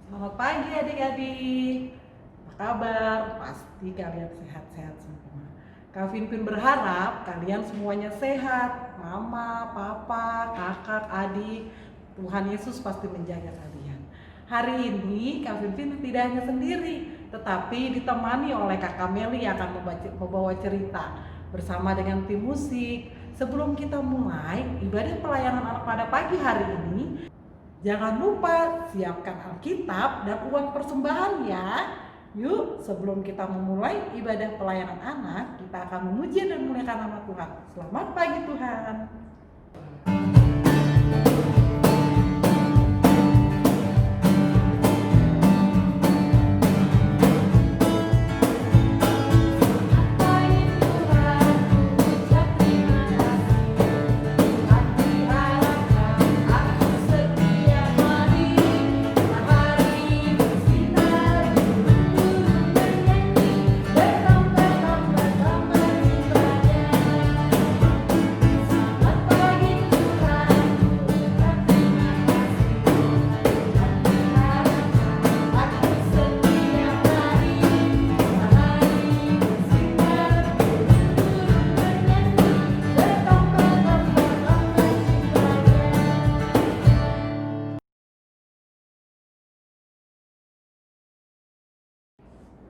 Selamat pagi adik-adik. Apa kabar? Pasti kalian sehat-sehat semua. Kak Finpin berharap kalian semuanya sehat. Mama, papa, kakak, adik. Tuhan Yesus pasti menjaga kalian. Hari ini Kak Finpin tidak hanya sendiri, tetapi ditemani oleh Kakak Meli yang akan membawa cerita bersama dengan tim musik. Sebelum kita mulai ibadah pelayanan anak pada pagi hari ini, jangan lupa siapkan Alkitab dan uang persembahan ya. Yuk, sebelum kita memulai ibadah pelayanan anak, kita akan memuji dan memuliakan nama Tuhan. Selamat pagi Tuhan.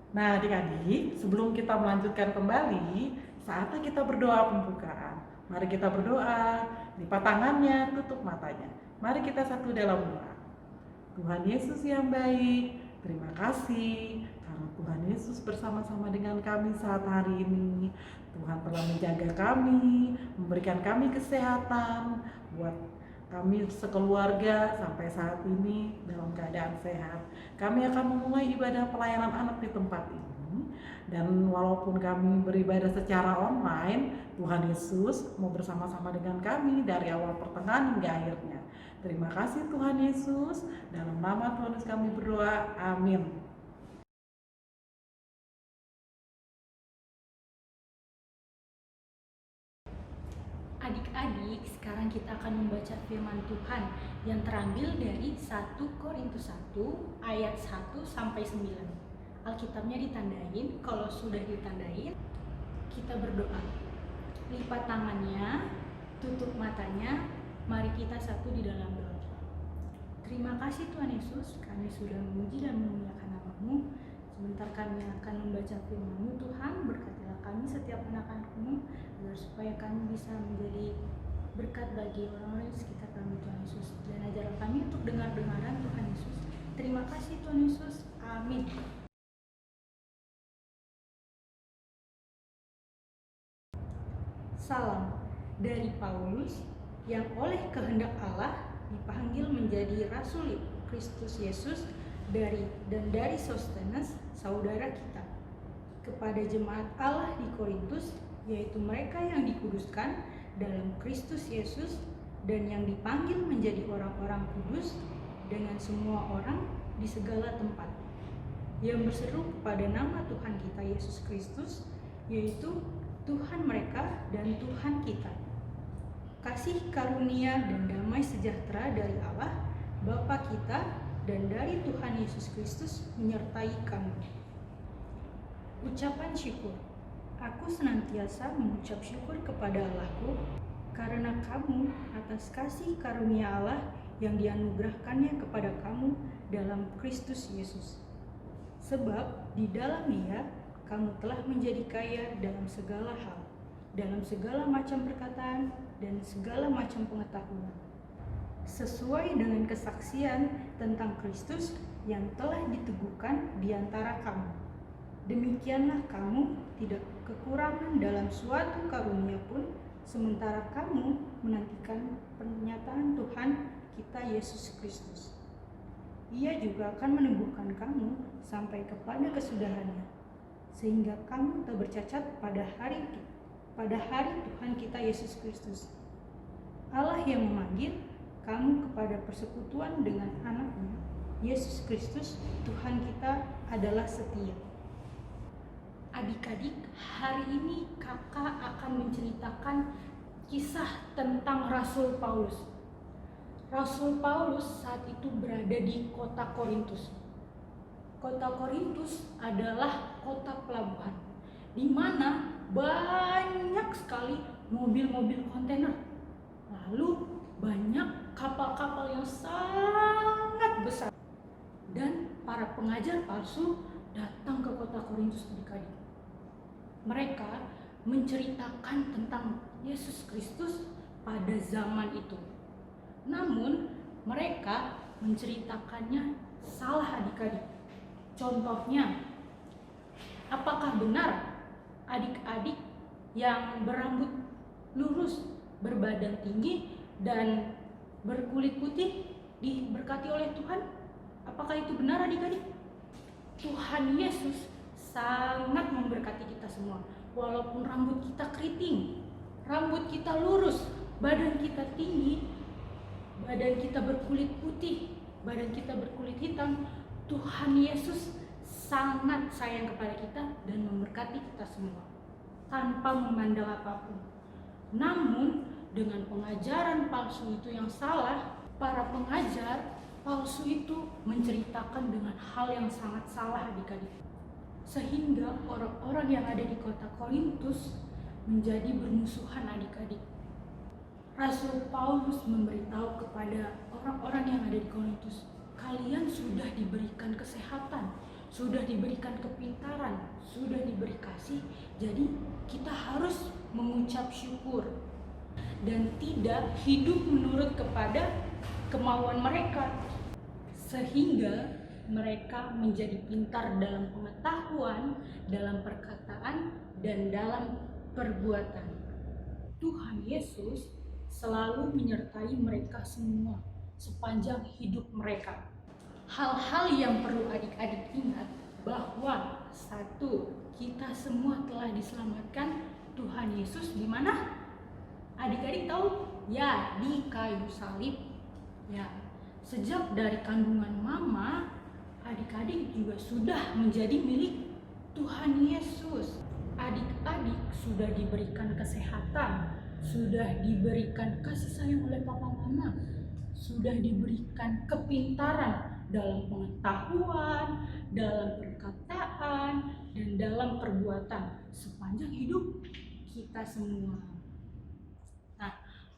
Nah adik-adik, sebelum kita melanjutkan kembali, saatnya kita berdoa pembukaan. Mari kita berdoa, lipat tangannya, tutup matanya. Mari kita satu dalam doa. Tuhan Yesus yang baik, terima kasih karena Tuhan Yesus bersama-sama dengan kami saat hari ini. Tuhan telah menjaga kami, memberikan kami kesehatan, buat kami sekeluarga sampai saat ini dalam keadaan sehat. Kami akan memulai ibadah pelayanan anak di tempat ini. Dan walaupun kami beribadah secara online, Tuhan Yesus mau bersama-sama dengan kami dari awal pertengahan hingga akhirnya. Terima kasih Tuhan Yesus. Dalam nama Tuhan Yesus kami berdoa. Amin. Adik-adik, sekarang kita akan membaca firman Tuhan yang terambil dari 1 Korintus 1 ayat 1 sampai 9. Alkitabnya ditandain, kalau sudah ditandain, kita berdoa. Lipat tangannya, tutup matanya, mari kita satu di dalam doa. Terima kasih Tuhan Yesus, kami sudah memuji dan memuliakan nama-Mu. Sebentar kami akan membaca firman-Mu Tuhan, berkatilah kami setiap anak-anak-Mu, agar supaya kami bisa menjadi berkat bagi orang-orang di sekitar kami Tuhan Yesus. Dan ajarlah kami untuk dengar-dengaran Tuhan Yesus. Terima kasih Tuhan Yesus, amin. Salam dari Paulus yang oleh kehendak Allah dipanggil menjadi Rasul Kristus Yesus dari Sostenes, saudara kita, kepada jemaat Allah di Korintus, yaitu mereka yang dikuduskan dalam Kristus Yesus dan yang dipanggil menjadi orang-orang kudus dengan semua orang di segala tempat, yang berseru kepada nama Tuhan kita Yesus Kristus, yaitu Tuhan mereka dan Tuhan kita. Kasih karunia dan damai sejahtera dari Allah Bapa kita dan dari Tuhan Yesus Kristus menyertai kamu. Ucapan syukur. Aku senantiasa mengucap syukur kepada Allahku karena kamu atas kasih karunia Allah yang dianugerahkannya kepada kamu dalam Kristus Yesus. Sebab di dalam Dia kamu telah menjadi kaya dalam segala hal, dalam segala macam perkataan dan segala macam pengetahuan, sesuai dengan kesaksian tentang Kristus yang telah diteguhkan di antara kamu. Demikianlah kamu tidak kekurangan dalam suatu karunia pun, sementara kamu menantikan pernyataan Tuhan kita Yesus Kristus. Ia juga akan meneguhkan kamu sampai kepada kesudahannya, sehingga kamu tak bercacat pada hari Tuhan kita Yesus Kristus. Allah yang memanggil kamu kepada persekutuan dengan anaknya, Yesus Kristus, Tuhan kita adalah setia. Adik-adik, hari ini kakak akan menceritakan kisah tentang Rasul Paulus. Rasul Paulus saat itu berada di kota Korintus. Kota Korintus adalah kota pelabuhan, di mana banyak sekali mobil-mobil kontainer. Lalu banyak kapal-kapal yang sangat besar. Dan para pengajar palsu datang ke kota Korintus adik-adik. Mereka menceritakan tentang Yesus Kristus pada zaman itu. Namun mereka menceritakannya salah adik-adik. Contohnya, apakah benar adik-adik yang berambut lurus, berbadan tinggi, dan berkulit putih diberkati oleh Tuhan? Apakah itu benar adik-adik? Tuhan Yesus sangat memberkati kita semua. Walaupun rambut kita keriting, rambut kita lurus, badan kita tinggi, badan kita berkulit putih, badan kita berkulit hitam, Tuhan Yesus sangat sayang kepada kita dan memberkati kita semua tanpa memandang apapun. Namun dengan pengajaran palsu itu yang salah, para pengajar palsu itu menceritakan dengan hal yang sangat salah adik-adik, sehingga orang-orang yang ada di kota Korintus menjadi bermusuhan adik-adik. Rasul Paulus memberitahu kepada orang-orang yang ada di Korintus, kalian sudah diberikan kesehatan, sudah diberikan kepintaran, sudah diberi kasih, jadi kita harus mengucap syukur dan tidak hidup menurut kepada kemauan mereka, sehingga mereka menjadi pintar dalam pengetahuan, dalam perkataan, dan dalam perbuatan. Tuhan Yesus selalu menyertai mereka semua sepanjang hidup mereka. Hal-hal yang perlu adik-adik ingat bahwa satu, kita semua telah diselamatkan Tuhan Yesus di mana? Adik-adik tahu? Ya, di kayu salib. Ya, sejak dari kandungan mama, adik-adik juga sudah menjadi milik Tuhan Yesus. Adik-adik sudah diberikan kesehatan, sudah diberikan kasih sayang oleh papa mama, sudah diberikan kepintaran dalam pengetahuan, dalam perkataan, dan dalam perbuatan sepanjang hidup kita semua. Nah,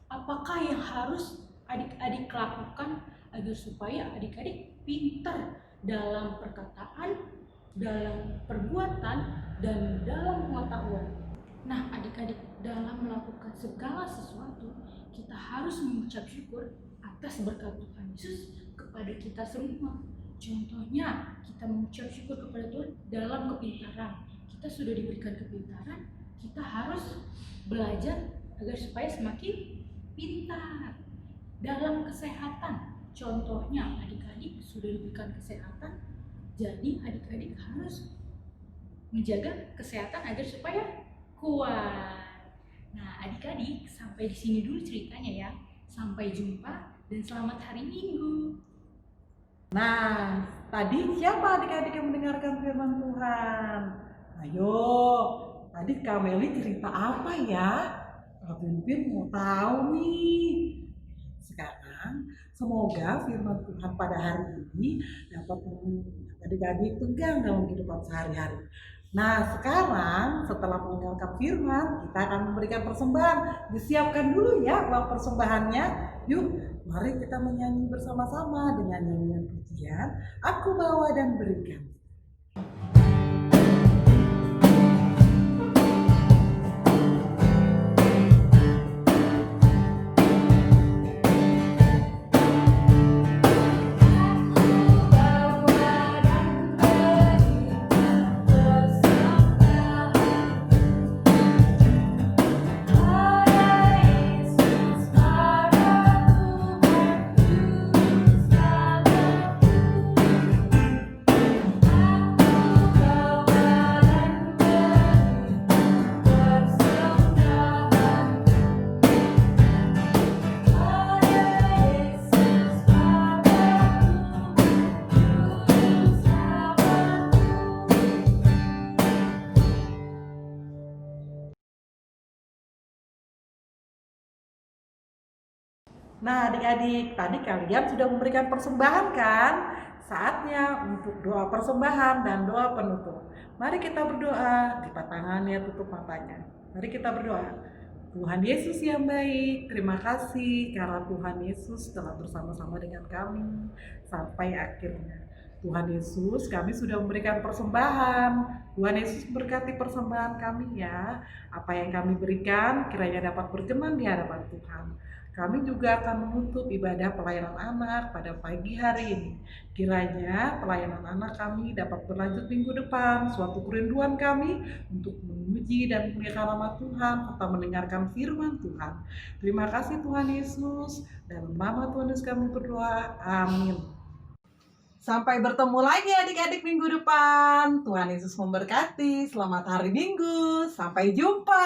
apakah yang harus adik-adik lakukan agar supaya adik-adik pintar dalam perkataan, dalam perbuatan, dan dalam pengetahuan? Nah, adik-adik, dalam melakukan segala sesuatu, kita harus mengucap syukur atas berkat Tuhan Yesus kepada kita semua. Contohnya, kita mengucap syukur kepada Tuhan dalam kepintaran. Kita sudah diberikan kepintaran, kita harus belajar agar supaya semakin pintar. Dalam kesehatan, contohnya adik-adik sudah diberikan kesehatan, jadi adik-adik harus menjaga kesehatan agar supaya kuat. Nah, adik-adik, sampai di sini dulu ceritanya ya. Sampai jumpa dan selamat hari Minggu. Nah, tadi siapa adik-adik yang mendengarkan firman Tuhan? Ayo, tadi Kak Meli cerita apa ya? Kak Pimpin mau tahu nih. Sekarang, semoga firman Tuhan pada hari ini dapat adik-adik pegang dalam kehidupan sehari-hari. Nah, sekarang setelah mendengarkan firman, kita akan memberikan persembahan. Disiapkan dulu ya uang persembahannya. Yuk, mari kita menyanyi bersama-sama dengan nyanyian pujian, Aku Bawa dan Berikan. Nah, adik-adik, tadi kalian sudah memberikan persembahan kan? saatnya untuk doa persembahan dan doa penutup. Mari kita berdoa, lipat tangannya, tutup matanya. Mari kita berdoa. Tuhan Yesus yang baik, terima kasih karena Tuhan Yesus telah bersama-sama dengan kami sampai akhirnya. Tuhan Yesus, kami sudah memberikan persembahan. Tuhan Yesus berkati persembahan kami ya. Apa yang kami berikan kiranya dapat berkenan di hadapan Tuhan. Kami juga akan menutup ibadah pelayanan anak pada pagi hari ini. Kiranya pelayanan anak kami dapat berlanjut minggu depan, suatu kerinduan kami untuk memuji dan memuliakan nama Tuhan serta mendengarkan firman Tuhan. Terima kasih Tuhan Yesus, dalam nama Tuhan Yesus kami berdoa, amin. Sampai bertemu lagi adik-adik minggu depan. Tuhan Yesus memberkati. Selamat hari Minggu. Sampai jumpa.